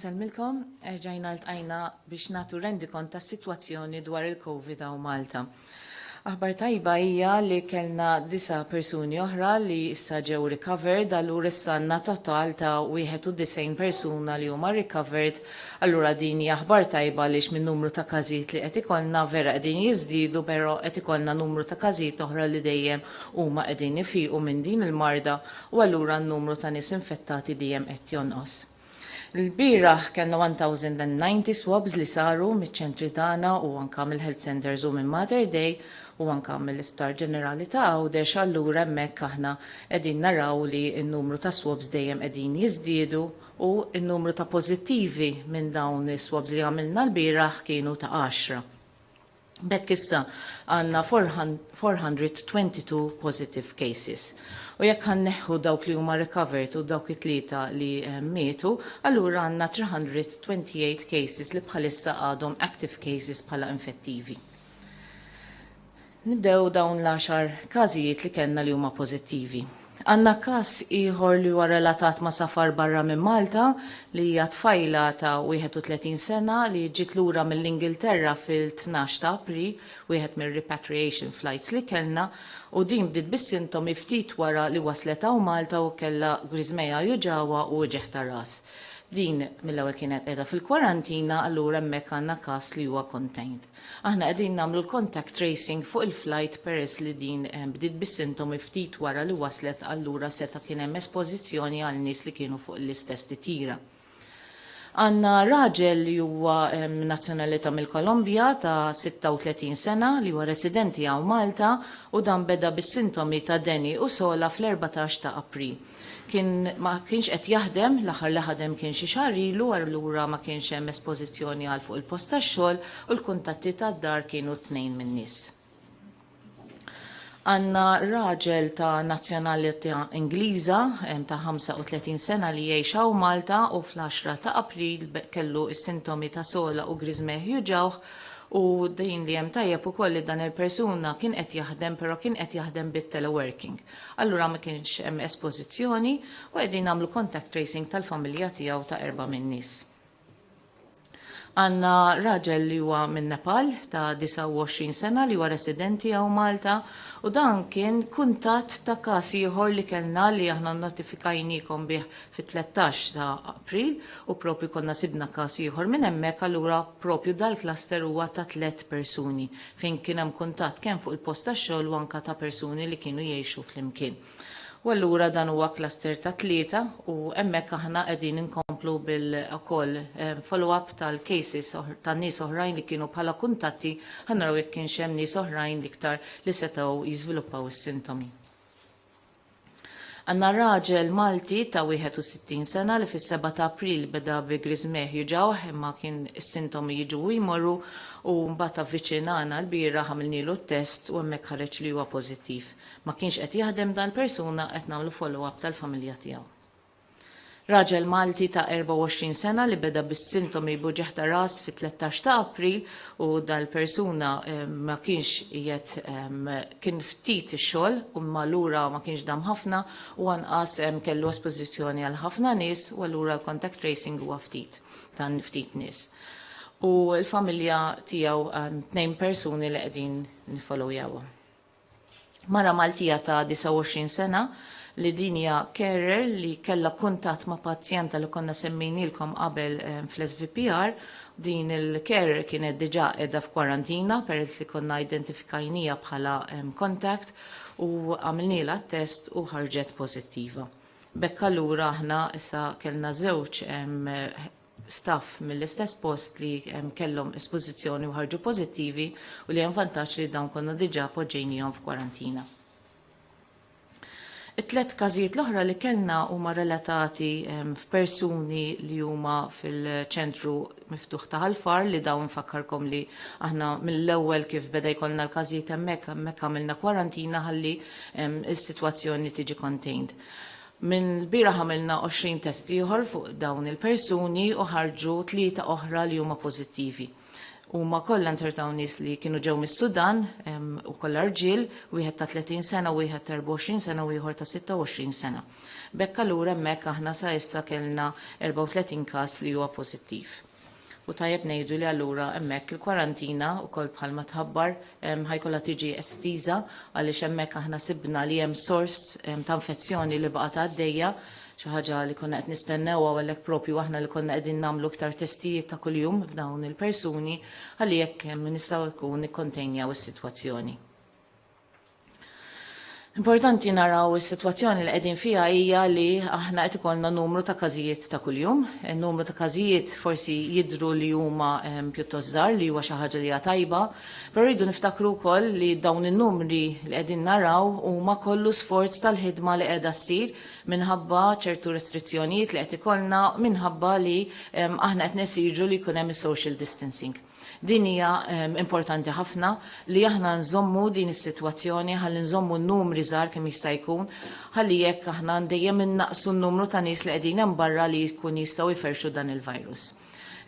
Nsalmilkom, ġajna l-tqajna biex natu rendi kont ta' situazzjoni dwar il-Covid għaw Malta. Aħbar tajba hija li kellna 9 persuni oħra li issa ġew recovered, allura issa għandna total ta' 91 persuna li huma recovered, allura din hija aħbar tajba għaliex minn numru ta' każijiet li qed ikollna vera qegħdin jiżdiedu, però qed ikollna numru ta' każijiet oħra li dejjem huma qegħdin ifiqu minn din il-marda u allura n-numru ta' nies infettati dejjem qed jonqos. Il-biraħ kellna 1090 swabs li saru miċ-ċentri tagħna u anke mill-health centers u minn Mater Dei u anke mill-Isptar Ġenerali ta' Għawdex, allura hemmhekk aħna qegħdin naraw li n-numru ta' swabs dejjem qegħdin jiżdiedu u n-numru ta' pożittivi minn dawn is-swabs li għamilna l-biraħ kienu ta' 10. Bekk issa għandna 422 positive cases. U jekk ħanneħħu dawk li huma recovered u dawk it-tlieta li mietu, allura għandna 328 cases li bħalissa għadhom active cases bħala infettivi. Nibdew dawn l-10 każijiet li kellna li huma pożittivi. Għandna każ ieħor li huwa relatat ma' safar barra minn Malta li hija tfajla ta' 31 sena li ġiet lura mill-Ingilterra fil-12 ta' April, wieħed mir-repatriation flights li kellna, u din bdiet bis-sintomi ftit wara li waslet hawn Malta u kellha griżmeja juġawa u ġeħ ta' ras. Din mill-ewwel kienet qiegħda fil-kwarantina, allura hemmhekk għandna każ li huwa contained. Aħna qegħdin nagħmlu l-contact tracing fuq il-flight peress li din bdiet bis-sintomi ftit wara li waslet, allura seta' kien hemm espożizzjoni għal nies li kienu fuq l-istess titjira. Għandna raġel li huwa nazzjonalità mill-Kolombja ta' 36 sena li huwa residenti hawn Malta u dan beda bis-sintomi ta' deni u sola fl-14 ta' April. Ma kienx qed jaħdem, l-aħħar li ħadem kien xi xahar ilu, allura ma kienx hemm espożizzjoni għal fuq il-post tax-xogħol u l-kuntatti tad-dar kienu 2 min nies. Għandna raġel ta' nazzjonalità Ingliża ta' 35 sena li jgħix hawn Malta u fl-10 ta' April kellu s-sintomi ta' sola u griżmeħ juġawh u din li hemm tajjeb ukoll li dan il-persuna kien qed jaħdem, però kien qed jaħdem bit-teleworking. Allura ma kienx hemm espożizzjoni u qegħdin nagħmlu contact tracing tal-familja tiegħu ta' 4 min nies. Għandna raġel li huwa minn Nepal ta' 29 sena li huwa residenti hawn Malta u dan kien kuntatt ta' każ ieħor li kellna li aħna notifikajnikom bih fit-13 ta' April u propju konna sibna każ ieħor minn hemmhekk, allura propju dal-cluster huwa ta' 3 persuni fejn kien hemm kuntatt kemm fuq il-post tax-xogħol u anke ta' persuni li kienu jgħixu flimkien. U allura dan huwa cluster ta' 3 u hemmhekk aħna qegħdin inkomplu bil-ukoll follow-up tal-cases tan nies oħrajn li kienu bħala kuntatti ħanaraw jekk kienx hemm nies oħrajn iktar li setgħu jiżviluppaw is-sintomi. Għandna raġel Malti ta' 61 sena li fis-7 ta' April beda bi griżmeħ juġawh imma kien is-sintomi jiġu u jmorru u mbagħad avviċinana l-bira ħamilnielu t-test u hemmhekk ħareġ li huwa pożittiv. Ma kienx qed jaħdem dan persuna qed nagħmlu follow-up tal-familja tiegħu. Raġel Malti ta' 24 sena li beda bis-sintomi buġeħ ta' ras fit-13 ta' April u dal-persuna ma kienx kien ftit ix-xogħol u allura ma kienx dam ħafna u anqas kellu espożizzjoni għal ħafna nies u allura l-contact tracing huwa ftit nies. U l-familja tiegħu 2 persuni li qegħdin nifollowjawha. Mara Maltija ta' 29 sena li dinja carer li kella kuntatt ma' pazjenta li konna semmejnilkom qabel fl-SVPR, din il-carer kienet diġà qiegħda f'kwarantina peress li konna identifikajnija bħala contact u għamilniela t-test u ħarġet pożittiva. Bekk allura aħna issa kellna żewġ staff mill-istess post li kellhom espożizzjoni u ħarġu pożittivi u li hemm vantaġġ li dawn konna diġà poġġejnihom f'kwarantina. It-3 każijiet l-oħra li kellna huma relatati f'persuni li huma fil-ċentru miftuħ ta' Ħalfar li dawn nfakkarkom li aħna mill-ewwel kif beda jkollna l-każijiet hemmhekk għamilna kwarantina ħalli is-sitwazzjoni tiġi contained. Min l-bira ħamilna 20 test ieħor fuq dawn il-persuni u ħarġu 3 oħra li huma pożittivi. U ma kollha ntertaw nies li kienu ġew mis-Sudan u kollha rġiel, wieħed ta' 30 sena, wieħed ta' 24 sena u ieħor ta' 26 sena. Bekk allura hemmhekk aħna sa issa kellna 34 każ li huwa pożittiv. U tajjeb ngħidu li allura hemmhekk il-kwarantina wkoll bħalma tħabbar ħajkollha tiġi estiża għaliex hemmhekk aħna sibna li hemm sors ta' infezzjoni li baqa' għaddejja xi ħaġa li konna qed nistennew għalhekk propju aħna li konna qegħdin nagħmlu iktar testijiet ta' kuljum f'dawn il-persuni ħalli jekk nistgħu jkun nikkontenjaw is-sitwazzjoni. Importanti naraw is-sitwazzjoni li qegħdin fiha hija li aħna qed ikollna numru ta' każijiet ta' kuljum. In-numru ta' każijiet forsi jidhru li huma pjuttost żgħar li huwa xi ħaġa li hija tajba, però rridu niftakru wkoll li dawn in-numri li qegħdin naraw huma kollu sforz tal-ħidma li qiegħda ssir minħabba ċertu restrizzjonijiet li qed ikollna minħabba li aħna qed nesiġu li jkun hemm is-social distancing. Din hija importanti ħafna li aħna nżommu din is-sitwazzjoni ħalli nżommu n-numri żgħar kemm jista' jkun ħalli jekk aħna dejjem innaqsu n-numru ta' nies li qegħdin hemm barra li jkun jistgħu jferxu dan il-virus.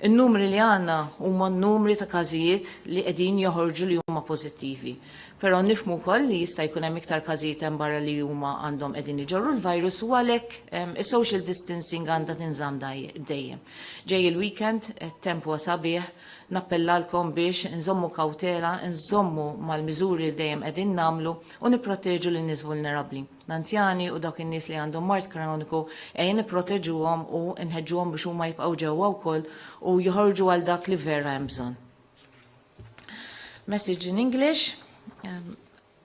In-numri li għandna huma n-numri ta' każijiet li qegħdin joħorġu li huma pożittivi. Però nifhmu wkoll li jista' jkun hemm iktar każijiet hemm barra li huma għandhom qegħdin iġorru l-virus u għalhekk is-social distancing għandha tinżamm dejjem. Ġej il-weekend, tempo sabiħ, nappellalkom biex nżommu kawtela, nżommu mal-miżuri li dejjem qegħdin nagħmlu u nipproteġu lin nies vulnerabbli. L-anzjani u dawk in-nies li għandhom mart kroniku ejja nipproteġuhom u nħeġġuhom biex huma jibqgħu ġewwa wkoll u joħorġu għal dak li vera hemm bżonn. Message in English.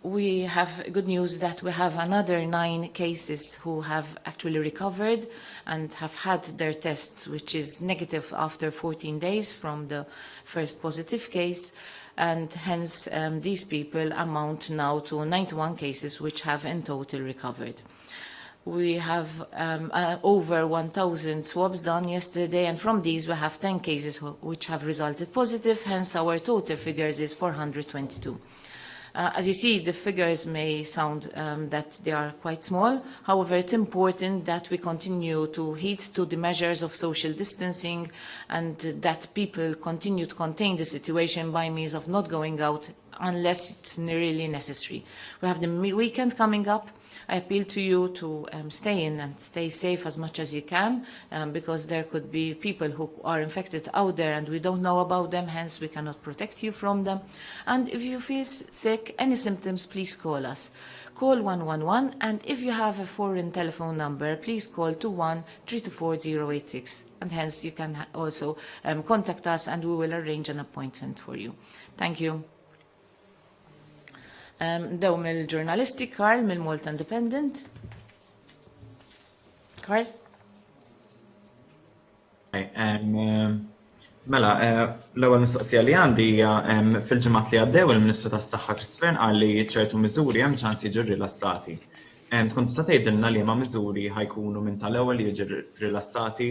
We have good news that we have another 9 cases who have actually recovered and have had their tests, which is negative after 14 days from the first positive case. And hence, these people amount now to 91 cases which have in total recovered. We have over 1,000 swabs done yesterday, and from these we have 10 cases which have resulted positive, hence our total figures is 422. As you see, the figures may sound that they are quite small. However, it's important that we continue to heed to the measures of social distancing and that people continue to contain the situation by means of not going out unless it's really necessary. We have the weekend coming up. I appeal to you to stay in and stay safe as much as you can because there could be people who are infected out there and we don't know about them, hence we cannot protect you from them. And if you feel sick, any symptoms, please call us. Call 111, and if you have a foreign telephone number, please call 21-324-086. And hence you can also contact us and we will arrange an appointment for you. Thank you. Daw mill-ġurnalisti, Karl mill-Malta Independent. Karl? Mela, l-ewwel mistoqsija li għandi fil-ġimgħat li għaddew il-Ministru tas-Saħħa Chris Fearn qal li ċertu miżuri hemm ċans jiġu rilassati. Tkun tista' tgħidilna li ma' miżuri ħajkunu minn tal-ewwel li jiġu rilassati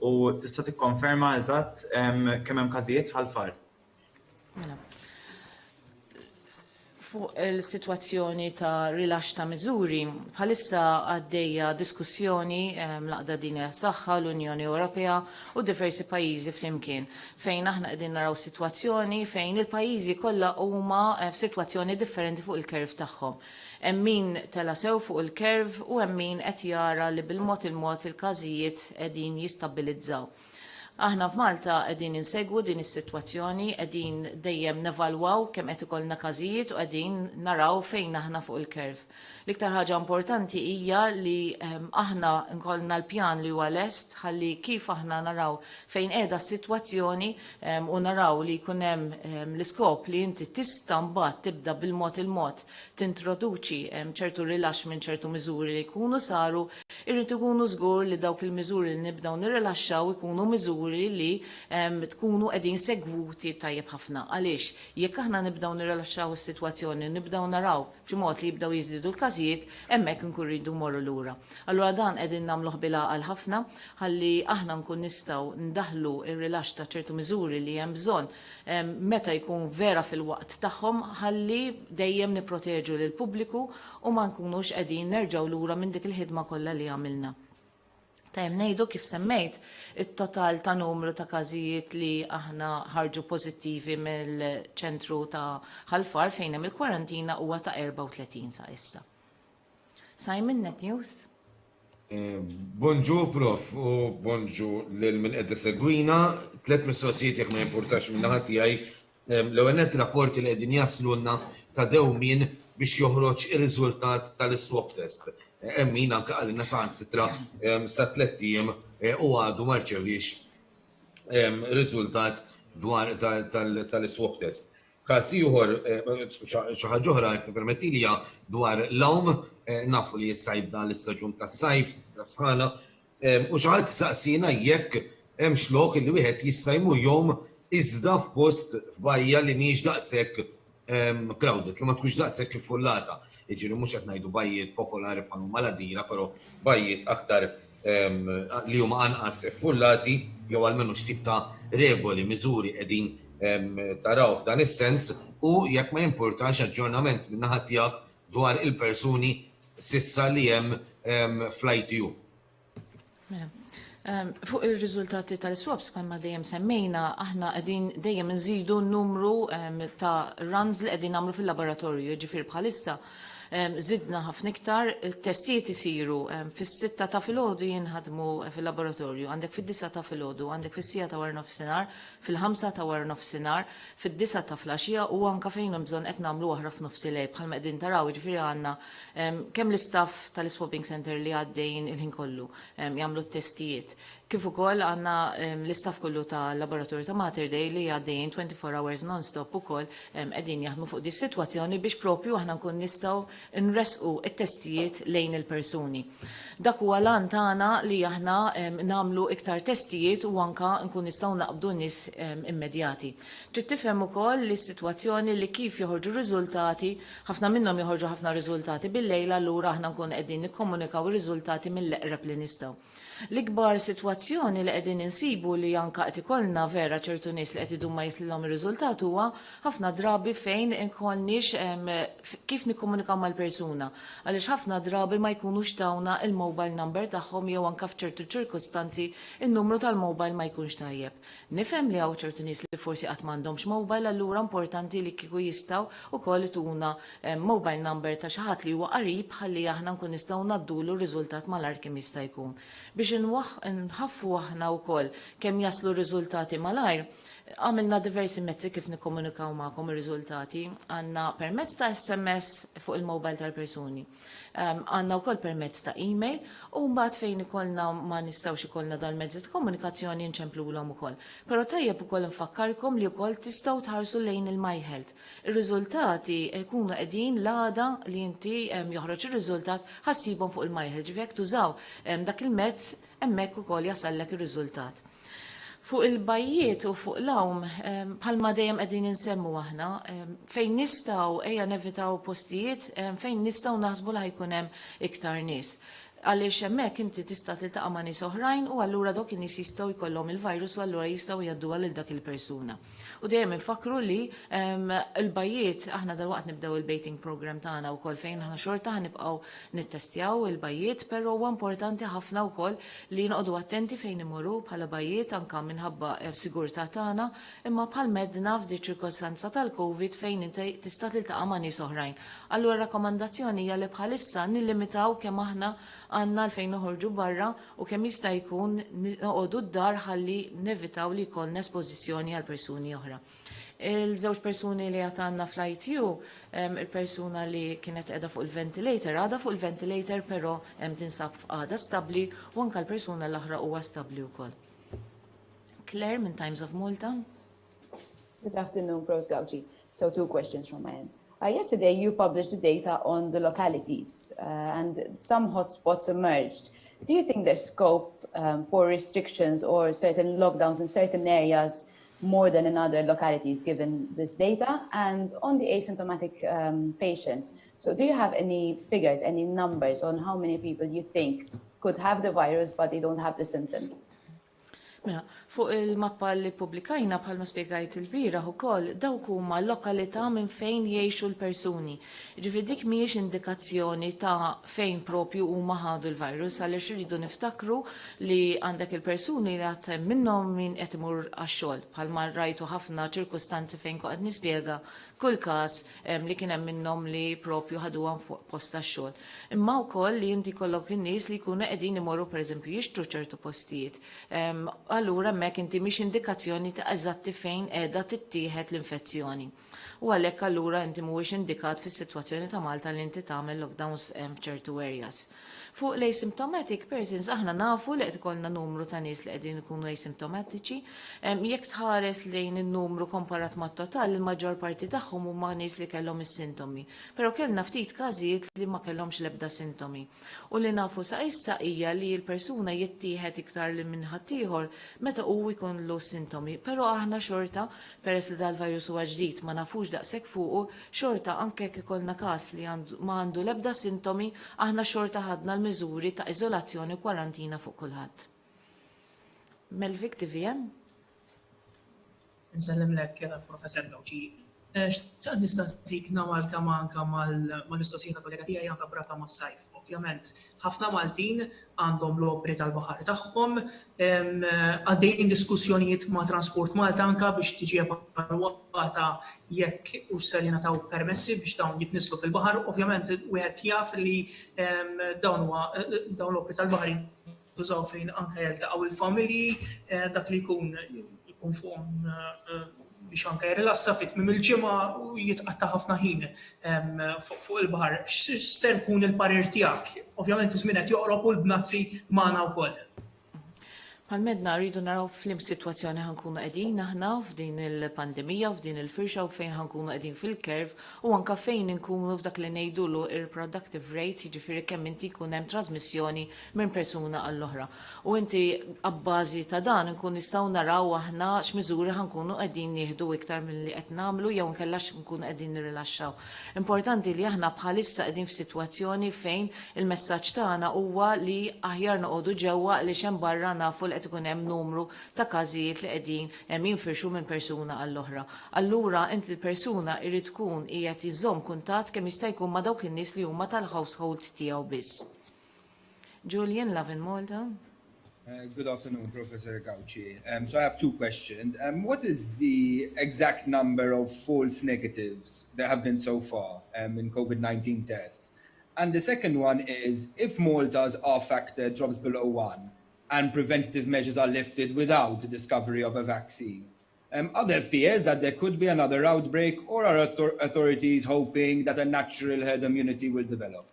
u tista' tikkonferma eżatt kemm hemm każijiet ħal-far. Mela. Fuq il-sitwazzjoni ta' rilax ta' miżuri, bħalissa għaddejja diskussjoni l-Aqda Dinja Saħħa, l-Unjoni Ewropea u diversi pajjiżi flimkien fejn aħna qegħdin naraw sitwazzjoni fejn il-pajjiżi kollha huma f'sitwazzjoni differenti fuq il-kerv tagħhom. Hemm min tela sew fuq il-kerv u hemm min qed jara li bil-mod il-każijiet qegħdin jistabbilizzaw. Aħna f'Malta qegħdin insegwu din is-sitwazzjoni, qegħdin dejjem nevalwaw kemm qed ikollna każijiet u qegħdin naraw fejn aħna fuq il-kerv. L-iktar ħaġa importanti hija li aħna nkollna l-pjan li huwa lest ħalli kif aħna naraw fejn qiegħda s-sitwazzjoni u naraw li jkun hemm l-iskop li inti tista' mbagħad tibda bil-mod il-mod tintroduċi ċertu rilaxx minn ċertu miżuri li jkunu saru, irrid ikunu żgur li dawk il-miżuri li nibdew nirrilaxxaw ikunu miżuri li tkunu qegħdin segwuti tajjeb ħafna. Għaliex, jekk aħna nibdew nirrilaxxaw is-sitwazzjoni, nibdew naraw b'xi mod li jibdew jiżdiedu l-każijiet, hemmhekk inkun rridu mmorru lura. Allura dan qegħdin nagħmluh bil-għaqal ħafna ħalli aħna nkun nistgħu ndaħlu ir-rilaxx ta' ċertu miżuri li hemm bżonn meta jkun vera fil-waqt tagħhom ħalli dejjem nipproteġu lill-pubbliku u ma nkunux qegħdin nerġgħu lura minn dik il-ħidma kollha li għamilna. Tajem nejdu kif semmejt, il-total ta' numru ta' każijiet li aħna ħarġu pożittivi mill-ċentru ta' ħalfar fejn hemm il-kwarantina huwa ta' 34 sa' issa. Simon, Net News. Bonġu, prof, u bonġu l-min qed segwina, 3 mistoqsijiet jekk ma jimpurtax minn naħa tiegħi. L-ewwel rapporti li qegħdin jaslulna ta' dewmien biex joħroġ ir-riżultat tal-swab test. Min anke għalina saħansitra sa 3 ijiem u għadu ma rċevix riżultat dwar tal-swab test. Każ ieħor xi ħaġa oħra permettili dwar l-awm nafu li issa jibda l-istaġun tas-sajf, tas-sħala, u xi ħadd staqsina jekk hemm xlok li wieħed jista' jmur jom iżda f'post f'bajja li mhijiex daqshekk crowded, li ma tkunx daqshekk iffullata. Jiġifieri mhux qed ngħidu bajjiet popolari bħal Maladira, però bajjiet aktar li huma anqas iffullati jew almenu x'tip ta' regoli, miżuri qegħdin taraw f'dan is-sens u jekk ma jimpurtax aġġornament minn naħa tiegħek dwar il-persuni sissa li hemm fl-ITU. Fuq il-riżultati tal-swaps bħalma dejjem semmejna, aħna qegħdin dejjem nżidu n-numru ta' runs li qegħdin nagħmlu fil-laboratorju, ġifier bħalissa zidna ħafna iktar, il-testijiet isiru fis-6 ta' filgħodu jinħadmu fil-laboratorju, għandek fid-9 ta' filgħodu, għandek fis-6 ta' wara nofsinhar, fil-5 ta' wara nofsinhar, fid-9 ta' flaxija u anke fejn hemm bżonn qed nagħmlu oħra f'nofsi lejl bħalma qegħdin taraw, ġifieri għandna kemm l-istaff tal-swabbing center li għaddejjin il-ħin kollu jagħmlu t-testijiet. Kif ukoll għandna l-istaff kollu ta' laboratorju ta' Mater Dei li għaddejjin 24 hours non-stop ukoll qegħdin jaħdmu fuq dis sitwazzjoni biex propju aħna nkun nistgħu nresqu t-testijiet lejn il-persuni. Dak huwa lan tagħna li aħna nagħmlu iktar testijiet u anke nkun nistgħu naqbdu nies immedjati. Trid tifhem ukoll li s-sitwazzjoni li kif joħorġu riżultati, ħafna minnhom joħorġu ħafna riżultati bil-lejl allura aħna nkun qegħdin nikkomunikaw ir-riżultati mill-eqreb li nistgħu. L-ikbar sitwazzjoni li qegħdin insibu li anke qed ikollna vera ċertu nies li qed idum ma jislilhom ir-riżultat huwa ħafna drabi fejn inkollniex kif nikkomunikaw mal-persuna. Għaliex ħafna drabi ma jkunux tawna il-mobile number tagħhom jew anke f'ċertu ċirkustanzi in-numru tal-mobile ma jkunx tajjeb. Nifhem li hawn ċertu nies li forsi qatt m'għandhomx mobile allura importanti li kieku jistgħu wkoll ituna mobile number ta' xi ħadd li huwa qarib ħalli aħna nkun nistgħu naddulu r-riżultat malajr kemm jista' jkun. Biex nħaffu aħna wkoll kemm jaslu r-riżultati malajr, għamilna diversi mezzi kif nikkomunikaw magħkom ir-riżultati. Għandna permezz ta' SMS fuq il-mobile tal-persuni. Għandna wkoll permezz ta' email u mbagħad fejn ikollna ma nistgħux ikollna dal-mezzi ta' komunikazzjoni nċemplulhom ukoll. Però tajjeb ukoll infakkarkom li wkoll tistgħu tħarsu lejn il-My Health. Ir-riżultati jkunu qegħdin l-għada li inti joħroġ ir-riżultat ħassibhom fuq il-My Health. Ġifier tużaw dak il-mezz hemmhekk ukoll jasallek ir-riżultat. Fuq il-bajjiet u fuq l-awm, bħalma dejjem qegħdin insemmu aħna, fejn nistgħu ejja nevitaw postijiet, fejn nistgħu naħsbu li ħajkun hemm iktar nies. Għaliex hemmhekk inti tista' tiltaqa' ma' nies oħrajn u allura dawk in-nies jistgħu jkollhom il-virus u allura jistgħu jgħadduha lil dak il-persuna. U dejjem infakru li l-bajjiet aħna dalwaqt nibdew il-baiting program tagħna wkoll fejn aħna xorta ħanibqgħu nittestjaw il-bajjiet, però huwa importanti ħafna wkoll li nqogħdu attenti fejn imorru bħala bajjiet anke minħabba sigurtà tagħna, imma bħal medna f'di ċirkostanza tal-COVID fejn inti tista' tiltaqa' ma' nies oħrajn. Allura rakkomandazzjoni hija li bħalissa nillimitaw kemm aħna għandna l-fejn noħorġu barra u kemm jista' jkun noqogħdu d-dar ħalli nevitaw li jkollna espożizzjoni għal persuni oħra. Il-żewġ persuni li għatanna fl-ITU, il-persuna li kienet qiegħda fuq il-ventilator, għadha fuq il-ventilator però hemm tinsab f'qagħda stabbli u anke l-persuna l-oħra huwa stabbli wkoll. Claire minn Times of Malta. Good afternoon, Pros Gauci. So 2 questions from my end. Yesterday, you published the data on the localities and some hotspots emerged. Do you think there's scope for restrictions or certain lockdowns in certain areas more than in other localities given this data? And on the asymptomatic patients, so do you have any figures, any numbers on how many people you think could have the virus but they don't have the symptoms? Mela, fuq il-mappa li publikajna bħalma spiegajt il-bira ukoll dawk huma lokalità minn fejn jgħixu l-persuni. Ġifieri dik mhijiex indikazzjoni ta' fejn propju huma ħadu l-virus għaliex iridu niftakru li għandek il-persuni li għad minnhom min qed imur għax-xogħol. Bħalma rajtu ħafna ċirkustanzi fejn qed nispjega kull każ li kien hemm minnhom li propju ħaduhom fuq post tax-xogħol. Imma wkoll li inti kollok in-nies li jkunu qegħdin imorru pereżempju jixtru ċertu postijiet. Allura hemmhekk inti mhix indikazzjoni ta' eżatti fejn qiegħda tittieħed l-infezzjoni. U għalhekk allura inti mhuwiex indikat fis-sitwazzjoni ta' Malta li inti tagħmel lockdowns f'ċertu areas. Fuq l-asymptomatic persons aħna nafu li qed ikollna numru ta' nies li qegħdin ikunu asymptomatiċi. Jekk tħares lejn in-numru komparat mat-total, il-maġġor parti tagħhom huma nies li kellhom is-sintomi. Però kellna ftit każijiet li ma kellhomx l-ebda sintomi. U li nafu sa issa hija li l-persuna jittieħed iktar li minn ħaddieħor meta hu jkun lu sintomi. Però aħna xorta peress li dal-virus huwa ġdid ma nafux daqshekk fuqu, xorta anke jekk ikollna każ li ma għandu l-ebda sintomi, aħna xorta ħadna l-miżuri ta' iżolazzjoni u kwarantina fuq kulħadd. Melvik TVM? Nsellimlek, Professor Gawċi. X'għad nistansik namalka manka mal-mistoqsija ta' kollega tiegħi anke brata mas-sajf. Ovvjament, ħafna Maltin għandhom l-opri tal-baħar tagħhom, għaddejjin diskussjonijiet ma' Transport Malta anke biex tiġi evalwata jekk u se jingħataw permessi biex dawn jitnislu fil-baħar. Ovvjament, wieħed jaf li dawn l-opri tal-baħar jużaw fejn anke jeltaqgħu il-familji, dak li jkun fuqhom biex anke jirrilassa fit-tmiem il-ġimgħa u jitqatta' ħafna ħin fuq il-baħar. X'ser jkun il-parir tiegħek? Ovvjament iż-żmien qed joqrob u l-bnazzi magħna wkoll. Għal-medna rridu naraw f'lim situazzjoni ħankunu qegħdin aħna f'din il-pandemija, f'din il-firxa u fejn ħankunu qegħdin fil-kerv u anke fejn inkunu f'dak li ngħidulu il-productive rate, jiġifieri kemm inti jkun hemm trasmissjoni minn persuna għall-oħra. U inti abbażi ta' dan nkun nistgħu naraw aħna x'miżuri ħankunu qegħdin nieħdu iktar milli qed nagħmlu jew nkella nkunu qegħdin nirrilaxxaw. Importanti li aħna bħalissa qegħdin f'sitwazzjoni fejn il-messaġġ tagħna huwa li aħjar noqogħdu ġewwa li xemm barra nafu li qed ikun hemm numru ta' każijiet li qegħdin jinfirxu minn persuna għall-oħra. Allura inti l-persuna jrid tkun qiegħed iżomm kuntatt kemm jista' jkun ma' dawk in-nies li huma tal-household tiegħu biss. Julian Lavin Malta. Good afternoon, Professor Gawci. So I have two questions. What is the exact number of false negatives there have been so far in COVID-19 tests? And the second one is, if Malta's R factor drops below 1 and preventative measures are lifted without the discovery of a vaccine, are there fears that there could be another outbreak, or are authorities hoping that a natural herd immunity will develop?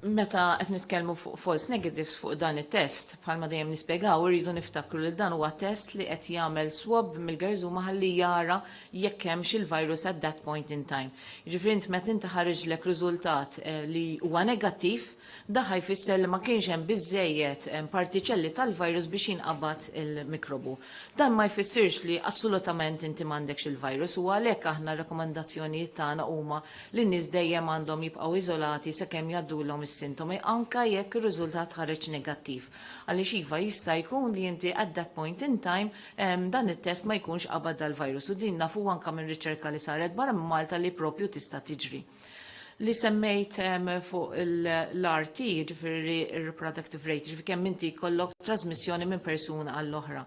Meta qed nitkellmu fuq false negatives fuq dan it-test, bħalma dejjem nispjegaw irridu niftakru li dan huwa test li qed jagħmel swab mill-gerżuma ħalli jara jekk hemmx il-virus at that point in time. Jiġifieri int meta inti ħareġlek riżultat li huwa negattiv, daħħa jfisser li ma kienx hemm biżżejjed partiċelli tal-virus biex jinqabad il-mikrobu. Dan ma jfissirx li assolutament inti m'għandekx il-virus u għalhekk aħna r-rakkomandazzjonijiet tagħna huma li n-nies dejjem għandhom jibqgħu iżolati sakemm jgħaddulhom is-sintomi anke jekk ir-riżultat ħareġ negattiv. Għaliex iva jista' jkun li inti at that point in time dan it-test ma jkunx qabad dal-virus u din nafu anke minn riċerka li saret barra minn Malta li propju tista' tiġri. Li semmejt fuq l-RT, ġifiri reproductive rate, ġifiri kemm inti kollok trasmissjoni minn persuna għall-oħra.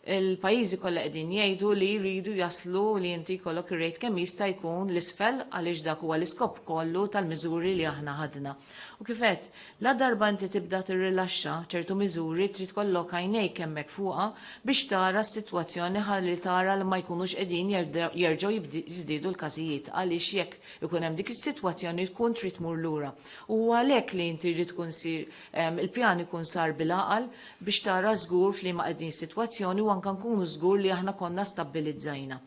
Il-pajjiżi kollha qegħdin jgħidu li jridu jaslu li inti kollok ir-rate kemm jista' jkun l-isfel għaliex dak huwa l-iskop kollu tal-miżuri li aħna ħadna. U kif qed, la darba inti tibda tirrilaxxa ċertu miżuri trid kollok għajnejk hemmhekk fuqha biex tara s-sitwazzjoni ħalli tara li ma jkunux qegħdin jerġgħu jiżdiedu l-każijiet għaliex jekk ikun hemm dik is-sitwazzjoni tkun trid tmur lura. U għalhekk li inti jrid tkun sir il-pjan ikun sar bil-aqal biex tara żgur f'liema qegħdin sitwazzjoni u anke nkunu żgur li aħna konna stabbilizzajna.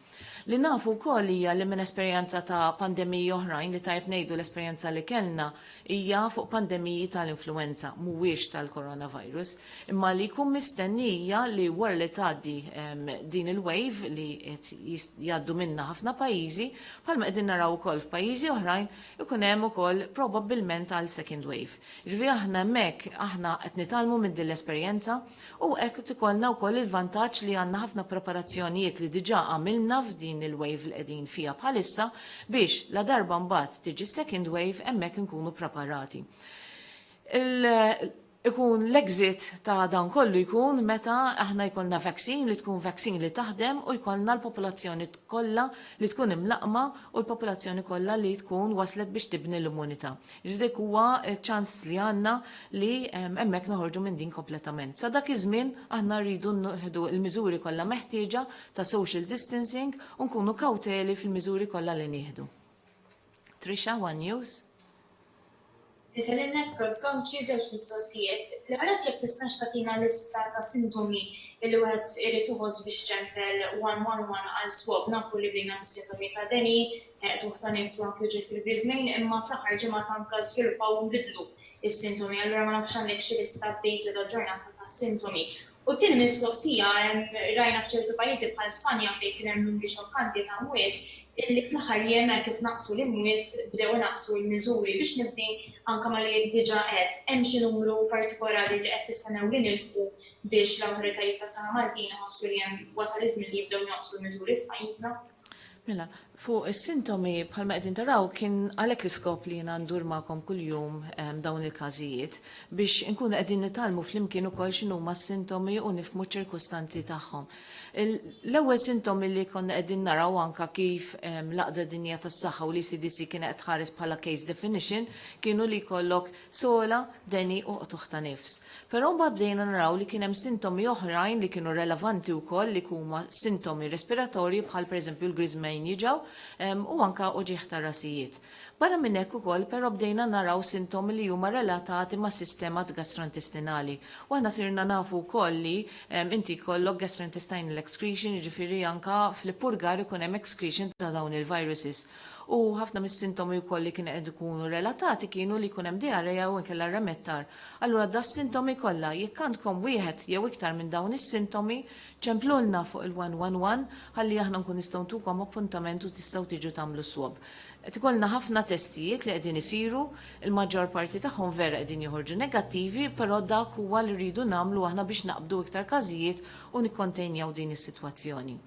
Li nafu wkoll hija li minn esperjenza ta' pandemiji oħrajn li tajb ngħidu l-esperjenza li kellna hija fuq pandemiji tal-influenza, mhuwiex tal-coronavirus, imma li jkun mistennija li wara li tgħaddi din il-wave li jgħaddu minna ħafna pajjiżi, bħalma qegħdin naraw ukoll f'pajjiżi oħrajn ikun hemm ukoll probabbilment għal second wave. Ġifieri aħna hemmhekk aħna qed nitalmu minn din l-esperjenza u hekk ikollna wkoll il-vantaġġ li għandna ħafna preparazzjonijiet li diġà għamilna f'din il-wave li qegħdin fiha bħalissa biex la darba mbagħad tiġi second wave hemmhekk inkunu preparati. Ikun l-exit ta' dan kollu jkun meta aħna jkollna vaccine li tkun vaccine li taħdem u jkollna l-popolazzjoni kollha li tkun imlaqma u l-popolazzjoni kollha li tkun waslet biex tibni l-immunità. Ġifieri huwa ċans li għandna li hemmhekk noħorġu minn din kompletament. Sa dak iż-żmien aħna rridu nieħdu l-miżuri kollha meħtieġa ta' social distancing u nkunu kawteli fil-miżuri kollha li nieħdu. Trisha, One News. Nisalinnek Prof. Gawci żewġ mistoqsijiet. L-għalet jekk tistax tagħtina lista ta' sintomi li wieħed irid uħoss biex ċempel 111 għal swab nafu li bdejna bis-sintomi ta' deni, tuħ ta' nifsu anke ġej fil-Brisbane, imma fl-aħħar ġimgħa tanka żviluppaw nbidlu is-sintomi, allura ma nafx għandek xi lista update ta' ġurnata ta' sintomi. U tieni mistoqsija rajna f'ċertu pajjiżi bħal Spanja fejn kien hemm numri xokkanti ta' mwiet illi fl-aħħar jiem kif naqsu l-imwiet bdew naqsu l-miżuri biex nibni anke ma li diġà qed hemm xi numru partikolari li qed tistennew li nilħu biex l-awtoritajiet tas-saħħa Maltin iħossu li hemm wasal iż-żmien li jibdew naqsu l-miżuri f'pajjiżna. Mela, fuq is-sintomi bħalma qegħdin taraw kien għalhekk l-iskop li jiena ndur magħkom kuljum dawn il-każijiet biex inkunu qegħdin nitalmu flimkien ukoll x'inhuma s-sintomi u nifhmu ċ-ċirkustanzi tagħhom. L-ewwel sintomi li konna qegħdin naraw anke kif l-Aqda Dinja tas-Saħħa u l-ECDC kien qed tħares bħala case definition kienu li jkollok sola, deni u qtuħ ta' nifs. Però mbagħad bdejna naraw li kien hemm sintomi oħrajn li kienu relevanti wkoll li huma sintomi respiratorji bħal pereżempju l-Grismejn jiġaw u anke uġieħ ta' rasijiet. Barra minn hekk ukoll però bdejna naraw sintomi li huma relatati ma' sistema gastrointestinali. U aħna sirna nafu wkoll li inti jkollok gastrointestinal excretion, jiġifieri anke fl-purgar ikun hemm excretion ta' dawn il-viruses. U ħafna mis-sintomi wkoll li kienu qed ikunu relatati kienu li jkun hemm diarreja u nkella remettar. Allura da s-sintomi kollha jekk għandkom wieħed jew iktar minn dawn is-sintomi ċemplulna fuq il-111 ħalli aħna nkun nistgħu ntukom appuntament u tistgħu tiġu tagħmlu swab. Tikollna ħafna testijiet li qegħdin isiru, il-maġġor parti tagħhom vera qegħdin joħorġu negattivi, però dak huwa li rridu nagħmlu aħna biex naqbdu iktar każijiet u nikkontenjaw din is-sitwazzjoni.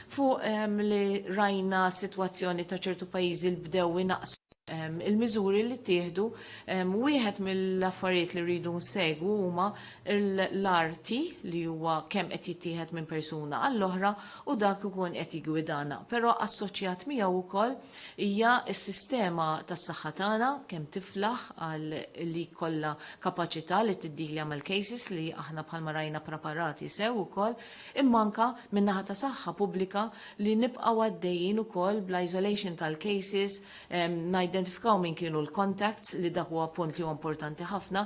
Fuq li rajna sitwazzjoni ta' ċertu pajjiżi li bdew inaqsu il-miżuri li tieħdu, wieħed mill-affarijiet li rridu nsegwu huma l-RT li huwa kemm qed jittieħed minn persuna għall-oħra u dak ikun qed jigwidana. Però assoċjat miegħu wkoll hija s-sistema tas-saħħa tagħna kemm tiflaħ għal li kollha kapaċità li tiddilja mal-cases li aħna bħalma rajna preparati sew ukoll, imma anke min-naħa ta' saħħa pubblika li nibqgħu għaddejjin ukoll bl-isolation tal-cases identifikaw min kienu l-contacts li dak huwa punt li huwa importanti ħafna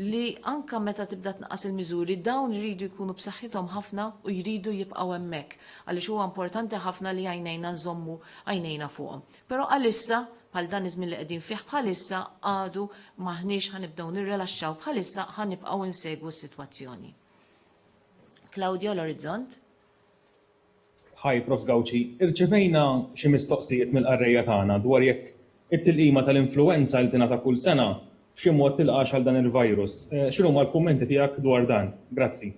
li anka meta tibda tnaqqas il-miżuri dawn jridu jkunu b'saħħithom ħafna u jridu jibqgħu hemmhekk għaliex huwa importanti ħafna li għajnejna nżommu għajnejna fuqhom. Però għalissa bħal dan iż-żmien li qegħdin fih bħalissa għadu maħniex ħanibdew nirrelaxxaw bħalissa ħanibqgħu insegwu s-sitwazzjoni. Claudio l-Orizzont. Hi, Prof. Gawci. Irċevejna xi mistoqsijiet mill-qarrejja tagħna dwar jekk it-tilqima tal-influenza li tingħata kull sena xi mod tilqax għal dan il-virus. X'huma l-kummenti tiegħek dwar dan? Grazzi.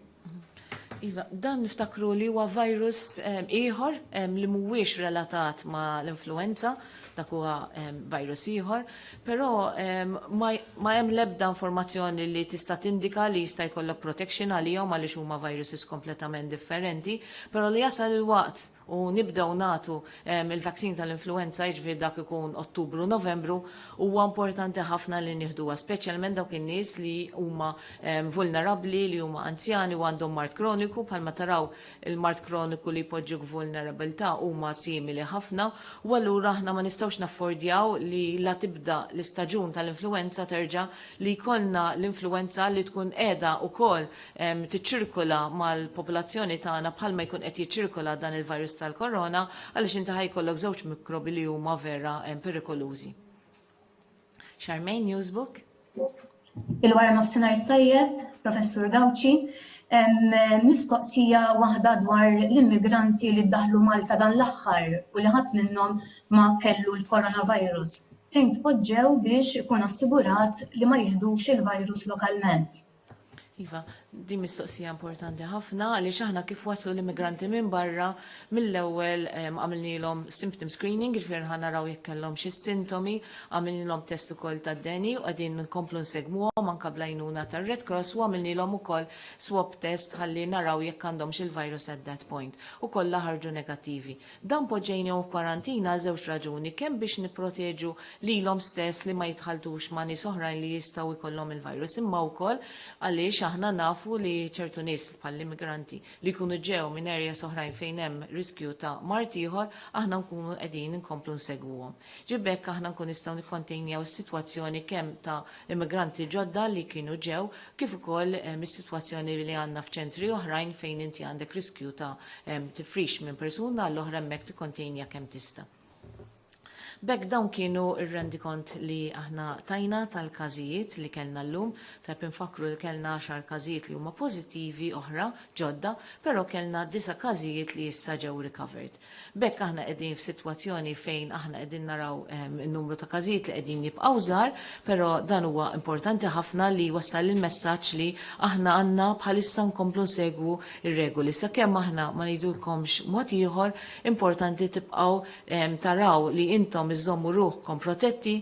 Iva, dan niftakru li huwa virus ieħor li mhuwiex relatat ma' l-influenza, dak huwa virus ieħor, però ma hemm l-ebda informazzjoni li tista' tindika li jista' jkollok protection għalihom għaliex huma viruses kompletament differenti, però li jasal il-waqt u nibdew nagħtu il-vaccine tal-influenza jiġifieri dak ikun Ottubru, Novembru, huwa importanti ħafna li nieħduha, speċjalment dawk in-nies li huma vulnerabbli, li huma anzjani u għandhom mart kroniku, bħalma taraw il-mart kroniku li jpoġġuk vulnerabilità huma simili ħafna, u allura aħna ma nistgħux naffordjaw li la tibda l-istaġun tal-influenza terġa' li jkollna l-influenza li tkun qiegħda wkoll tiċċirkola mal-popolazzjoni tagħna bħalma jkun qed jiċċirkola dan il-virus tal-korona għaliex inti ħajkollok żewġ mikrobi li huma vera perikolużi. Charmaine, Newsbook? Il-wara nofsinhar tajjeb, Professur Gawci, mistoqsija waħda dwar l-immigranti li ddaħlu Malta dan l-aħħar u li ħadd minnhom ma kellu l-coronavirus. Fejn tpoġġew biex ikun assigurat li ma jieħdux il-virus lokalment? Iva, di mistoqsija importanti ħafna għaliex aħna kif waslu l-immigranti minn barra mill-ewwel għamilnilhom symptom screening, ġifier ħanaraw jekk kellhom xi sintomi, għamilnilhom test ukoll tad-deni u qegħdin nkomplu nsegmuhom anke bl-għajnuna tar-Red Cross u għamilnilhom ukoll swab test ħalli naraw jekk għandhomx il-virus at that point u kollha ħarġu negattivi. Dan poġġejnihom f'karantina għal żewġ raġuni kemm biex nipproteġu lilhom stess li ma jitħaltux ma' nies oħrajn li jistgħu jkollhom il-virus imma wkoll għaliex aħna nafu li ċertu nies bħall-immigranti li jkunu ġew minn area oħrajn fejn hemm riskju ta' mart ieħor, aħna nkunu qegħdin inkomplu nsegwuhom. Ġibek aħna nkun nistgħu nikkontenjaw is-sitwazzjoni kemm ta' immigranti ġodda li kienu ġew kif ukoll is-sitwazzjoni li għandna f'ċentri oħrajn fejn inti għandek riskju ta' tifrix minn persuna l-oħra hemmhekk tikkontenja kemm tista'. Bek dawn kienu ir-rendikont li aħna tajna tal-każijiet li kellna llum, tajb infakru li kellna 10 każijiet li huma pożittivi oħra ġodda, però kellna 9 każijiet li issa ġew recovered. Bekk aħna qegħdin f'sitwazzjoni fejn aħna qegħdin naraw in-numru ta' każijiet li qegħdin jibqgħu żgħar, però dan huwa importanti ħafna li wassal il-messaġġ li aħna għandna bħalissa nkomplu nsegwu ir-regoli. Sakemm aħna ma ngħidulkomx mod ieħor, importanti tibqgħu taraw li intom iżommu ruħkom protetti,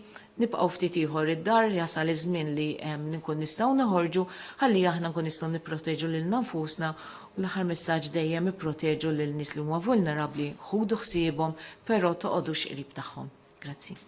nibqgħu ftit ieħor id-dar jasal iż-żmien li nkun nistgħu noħorġu ħalli aħna nkun nistgħu nipproteġu lil nfusna u l-aħħar messaġġ dejjem ipproteġu lil nies li huma vulnerabbli, ħudu ħsiebhom, però toqgħodux qrib tagħhom. Grazzi.